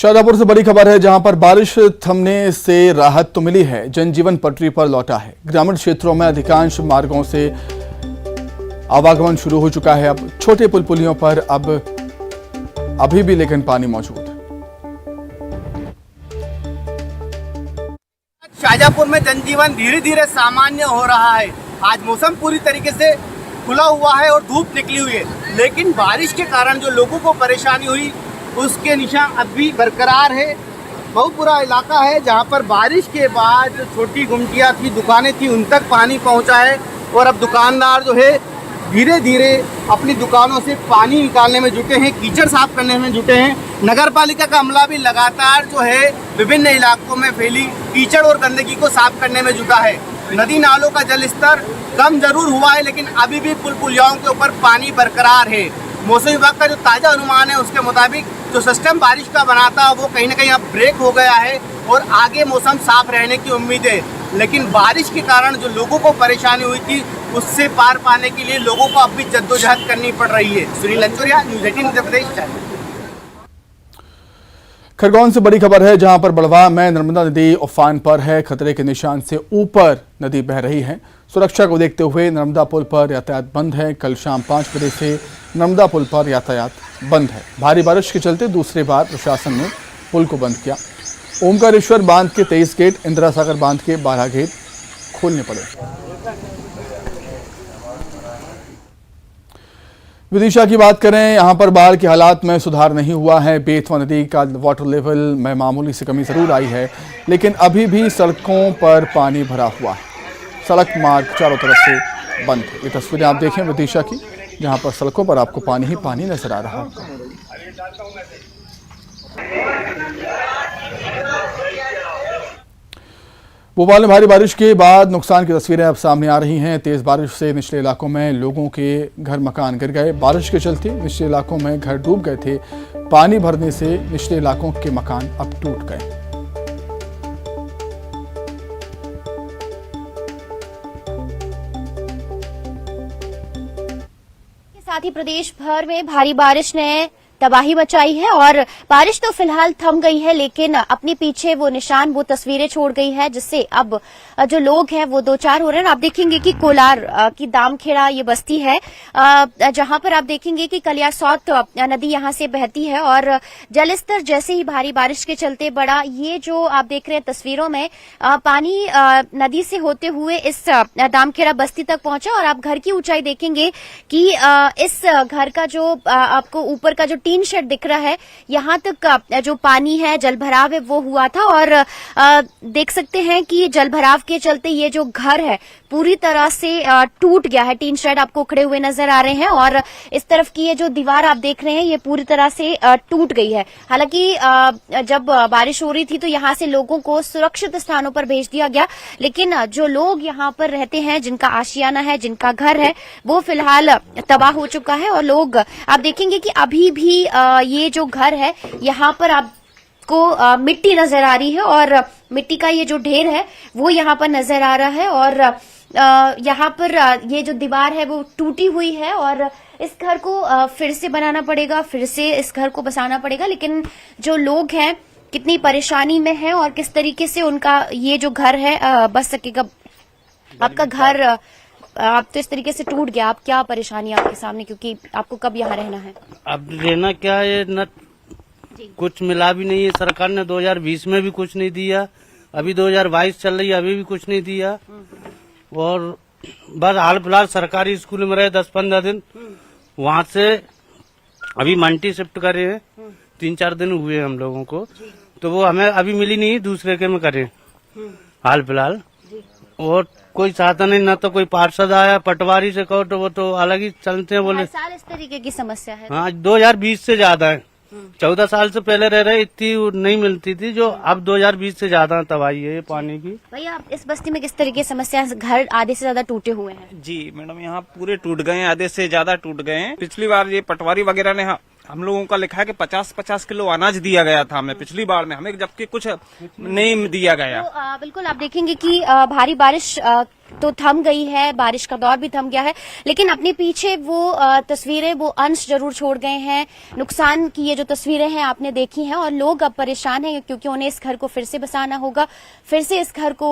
शाहजहांपुर से बड़ी खबर है, जहां पर बारिश थमने से राहत तो मिली है, जनजीवन पटरी पर लौटा है। ग्रामीण क्षेत्रों में अधिकांश मार्गों से आवागमन शुरू हो चुका है। अब छोटे पुल पुलियों पर अभी भी लेकिन पानी मौजूद है। शाहजहांपुर में जनजीवन धीरे धीरे सामान्य हो रहा है। आज मौसम पूरी तरीके से खुला हुआ है और धूप निकली हुई है, लेकिन बारिश के कारण जो लोगों को परेशानी हुई उसके निशान अब भी बरकरार है। बहुत बुरा इलाका है जहां पर बारिश के बाद जो छोटी गुमटियां थी, दुकानें थी, उन तक पानी पहुंचा है और अब दुकानदार जो है धीरे धीरे अपनी दुकानों से पानी निकालने में जुटे हैं, कीचड़ साफ करने में जुटे हैं। नगर पालिका का अमला भी लगातार जो है विभिन्न इलाकों में फैली कीचड़ और गंदगी को साफ करने में जुटा है। नदी नालों का जल स्तर कम जरूर हुआ है, लेकिन अभी भी पुल पुलियाओं के ऊपर पानी बरकरार है। मौसम विभाग का जो ताज़ा अनुमान है उसके मुताबिक जो सिस्टम बारिश का बना था वो कहीं ना कहीं अब ब्रेक हो गया है और आगे मौसम साफ रहने की उम्मीद है। लेकिन बारिश के कारण जो लोगों को परेशानी हुई थी उससे पार पाने के लिए लोगों को अब भी जद्दोजहद करनी पड़ रही है। सुनील लंचोरिया, न्यूज़ 18 मध्य प्रदेश। खरगोन से बड़ी खबर है, जहां पर बड़वा में नर्मदा नदी उफान पर है। खतरे के निशान से ऊपर नदी बह रही है। सुरक्षा को देखते हुए नर्मदा पुल पर यातायात बंद है। कल शाम 5 बजे से नर्मदा पुल पर यातायात बंद है। भारी बारिश के चलते दूसरी बार प्रशासन ने पुल को बंद किया। ओमकारेश्वर बांध के 23 गेट, इंदिरा सागर बांध के 12 गेट खोलने पड़े। विदिशा की बात करें, यहां पर बाढ़ के हालात में सुधार नहीं हुआ है। बेतवा नदी का वाटर लेवल में मामूली से कमी जरूर आई है, लेकिन अभी भी सड़कों पर पानी भरा हुआ है। सड़क मार्ग चारों तरफ से बंद है। ये तस्वीरें आप देखें विदिशा की, जहां पर सड़कों पर आपको पानी ही पानी नजर आ रहा है। भोपाल में भारी बारिश के बाद नुकसान की तस्वीरें अब सामने आ रही हैं। तेज बारिश से निचले इलाकों में लोगों के घर मकान गिर गए। बारिश के चलते निचले इलाकों में घर डूब गए थे। पानी भरने से निचले इलाकों के मकान अब टूट गए। साथ ही प्रदेश भर में भारी बारिश ने तबाही मचाई है और बारिश तो फिलहाल थम गई है, लेकिन अपने पीछे वो निशान, वो तस्वीरें छोड़ गई है, जिससे अब जो लोग हैं वो दो चार हो रहे हैं। आप देखेंगे कि कोलार की दामखेड़ा ये बस्ती है, जहां पर आप देखेंगे कि कलियासौत नदी यहां से बहती है और जलस्तर जैसे ही भारी बारिश के चलते बढ़ा। ये जो आप देख रहे हैं तस्वीरों में, पानी नदी से होते हुए इस दामखेड़ा बस्ती तक पहुंचा और आप घर की ऊंचाई देखेंगे कि इस घर का जो आपको ऊपर का जो टीन शेड दिख रहा है, यहां तक जो पानी है, जलभराव है, वो हुआ था और देख सकते हैं कि जलभराव के चलते ये जो घर है पूरी तरह से टूट गया है। टीन शेड आपको उखड़े हुए नजर आ रहे हैं और इस तरफ की ये जो दीवार आप देख रहे हैं ये पूरी तरह से टूट गई है। हालांकि जब बारिश हो रही थी तो यहां से लोगों को सुरक्षित स्थानों पर भेज दिया गया, लेकिन जो लोग यहां पर रहते हैं, जिनका आशियाना है, जिनका घर है, वो फिलहाल तबाह हो चुका है। और लोग आप देखेंगे कि अभी भी ये जो घर है यहाँ पर आपको मिट्टी नजर आ रही है और मिट्टी का ये जो ढेर है वो यहाँ पर नजर आ रहा है और यहाँ पर ये जो दीवार है वो टूटी हुई है और इस घर को फिर से बनाना पड़ेगा, फिर से इस घर को बसाना पड़ेगा। लेकिन जो लोग हैं कितनी परेशानी में हैं और किस तरीके से उनका ये जो घर है बस सकेगा। आपका घर अब तो इस तरीके से टूट गया, अब क्या परेशानी आपके सामने, क्योंकि आपको कब यहाँ रहना है? अब रहना क्या है, न कुछ मिला भी नहीं है। सरकार ने 2020 में भी कुछ नहीं दिया, अभी 2022 चल रही है, अभी भी कुछ नहीं दिया। और बस हाल फिलहाल सरकारी स्कूल में रहे 10-15 दिन, वहाँ से अभी मंडी शिफ्ट करे हैं। 3-4 दिन हुए हम लोगों को, तो वो हमें अभी मिली नहीं, दूसरे के में करे हाल फिलहाल। और कोई साधन नहीं, न तो कोई पार्षद आया, पटवारी से कहो तो वो तो अलग ही चलते हैं, बोले साल इस तरीके की समस्या है। हाँ, 2020 से ज्यादा है। 14 साल से पहले रह रहे इतनी नहीं मिलती थी, जो अब 2020 से ज्यादा तबाही है ये पानी की। भैया, आप इस बस्ती में किस तरीके की समस्या है? घर आधे से ज्यादा टूटे हुए हैं। जी मैडम, यहाँ पूरे टूट गए हैं, आधे से ज्यादा टूट गए हैं। पिछली बार ये पटवारी वगैरह ने हम लोगों का लिखा है कि 50-50 किलो अनाज दिया गया था हमें पिछली बार में, हमें जबकि कुछ नहीं दिया गया। तो बिल्कुल आप देखेंगे कि भारी बारिश तो थम गई है, बारिश का दौर भी थम गया है, लेकिन अपने पीछे वो तस्वीरें, वो अंश जरूर छोड़ गए हैं। नुकसान की ये जो तस्वीरें हैं आपने देखी हैं, और लोग अब परेशान हैं क्योंकि उन्हें इस घर को फिर से बसाना होगा, फिर से इस घर को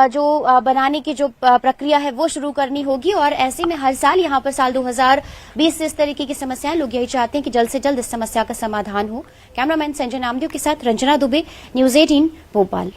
जो बनाने की जो प्रक्रिया है वो शुरू करनी होगी। और ऐसे में हर साल यहाँ पर साल 2020 से इस तरीके की समस्याएं, लोग यही चाहते हैं कि जल्द से जल्द इस समस्या का समाधान हो। कैमरामैन संजय नामदेव के साथ रंजना दुबे, न्यूज 18 भोपाल।